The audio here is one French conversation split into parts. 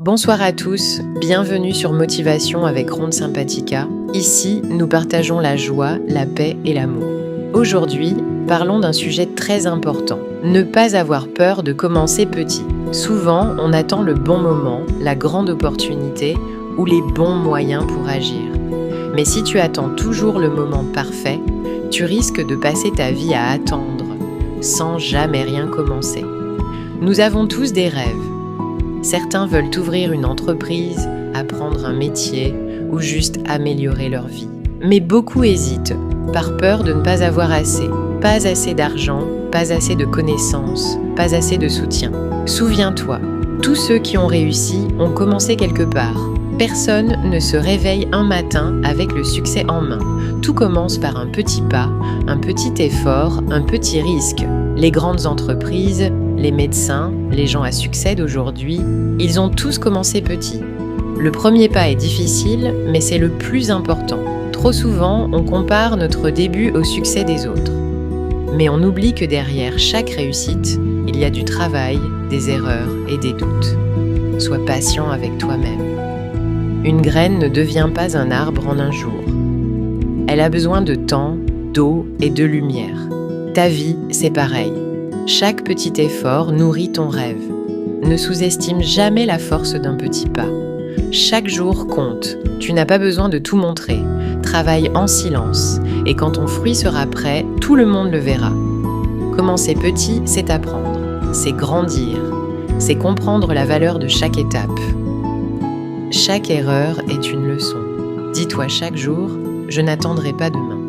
Bonsoir à tous, bienvenue sur Motivation avec Ronde Sympathica. Ici, nous partageons la joie, la paix et l'amour. Aujourd'hui, parlons d'un sujet très important. Ne pas avoir peur de commencer petit. Souvent, on attend le bon moment, la grande opportunité ou les bons moyens pour agir. Mais si tu attends toujours le moment parfait, tu risques de passer ta vie à attendre, sans jamais rien commencer. Nous avons tous des rêves. Certains veulent ouvrir une entreprise, apprendre un métier ou juste améliorer leur vie. Mais beaucoup hésitent, par peur de ne pas avoir assez. Pas assez d'argent, pas assez de connaissances, pas assez de soutien. Souviens-toi, tous ceux qui ont réussi ont commencé quelque part. Personne ne se réveille un matin avec le succès en main. Tout commence par un petit pas, un petit effort, un petit risque. Les grandes entreprises, les médecins, les gens à succès d'aujourd'hui, ils ont tous commencé petits. Le premier pas est difficile, mais c'est le plus important. Trop souvent, on compare notre début au succès des autres. Mais on oublie que derrière chaque réussite, il y a du travail, des erreurs et des doutes. Sois patient avec toi-même. Une graine ne devient pas un arbre en un jour. Elle a besoin de temps, d'eau et de lumière. Ta vie, c'est pareil. Chaque petit effort nourrit ton rêve. Ne sous-estime jamais la force d'un petit pas. Chaque jour compte. Tu n'as pas besoin de tout montrer. Travaille en silence. Et quand ton fruit sera prêt, tout le monde le verra. Commencer petit, c'est apprendre. C'est grandir. C'est comprendre la valeur de chaque étape. Chaque erreur est une leçon. Dis-toi chaque jour, je n'attendrai pas demain.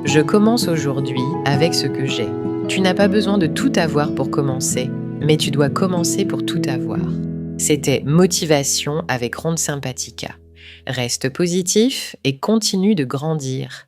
Je commence aujourd'hui avec ce que j'ai. Tu n'as pas besoin de tout avoir pour commencer, mais tu dois commencer pour tout avoir. C'était Motivation avec Ronde Sympathica. Reste positif et continue de grandir.